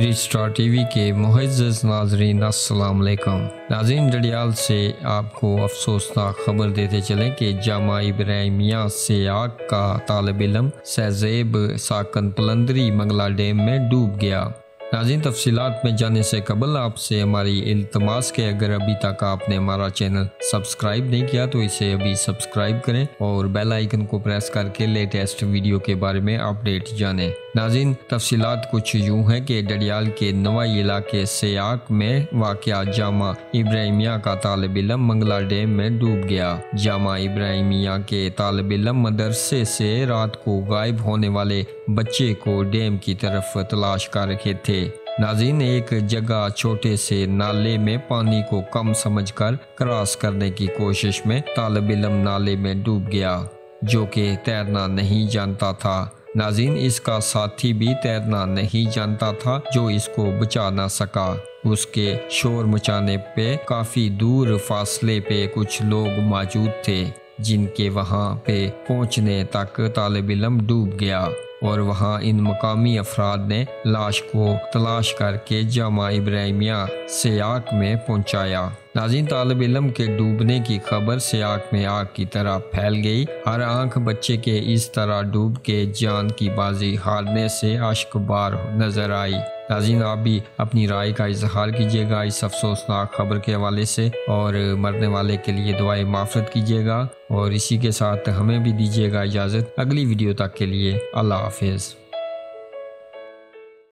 Star T V کے معزز ناظرین السلام علیکم۔ ناظرین، ڈڈیال سے آپ کو افسوسناک خبر دیتے چلیں کہ جامعہ ابراہیمیہ سیاق کا طالب علم سہذیب ساکن پلندری منگلا ڈیم میں ڈوب گیا۔ ناظرین، تفصیلات میں جانے سے قبل آپ سے ہماری التماس کہ اگر ابھی تک آپ نے ہمارا چینل سبسکرائب نہیں کیا تو اسے ابھی سبسکرائب کریں اور بیل آئیکن کو پریس کر کے لیٹسٹ ویڈیو کے بارے میں اپڈیٹ جانیں۔ ناظرین، تفصیلات کچھ یوں ہیں کہ ڈڈیال کے نوائی علاقے سیاق میں واقع جامعہ ابراہیمیہ کا طالب علم منگلا ڈیم میں ڈوب گیا۔ جامعہ ابراہیمیہ کے طالب علم مدرسے سے رات کو غائب ہونے والے بچے کو ڈیم کی طرف تلاش کر رہے تھے۔ ناظرین، ایک جگہ چھوٹے سے نالے میں پانی کو کم سمجھ کر کراس کرنے کی کوشش میں طالب علم نالے میں ڈوب گیا، جو کہ تیرنا نہیں جانتا تھا۔ ناظرین، اس کا ساتھی بھی تیرنا نہیں جانتا تھا جو اس کو بچا نہ سکا۔ اس کے شور مچانے پہ کافی دور فاصلے پہ کچھ لوگ موجود تھے جن کے وہاں پہ پہنچنے تک طالب علم ڈوب گیا اور وہاں ان مقامی افراد نے لاش کو تلاش کر کے جامعہ ابراہیمیہ سیاق میں پہنچایا۔ ناظرین، طالب علم کے ڈوبنے کی خبر سیاق میں آگ کی طرح پھیل گئی۔ ہر آنکھ بچے کے اس طرح ڈوب کے جان کی بازی ہارنے سے اشک بار نظر آئی۔ ناظرین، آپ بھی اپنی رائے کا اظہار کیجیے گا اس افسوسناک خبر کے حوالے سے اور مرنے والے کے لیے دعائیں مغفرت کیجیے گا، اور اسی کے ساتھ ہمیں بھی دیجیے گا اجازت۔ اگلی ویڈیو تک کے لیے اللہ حافظ۔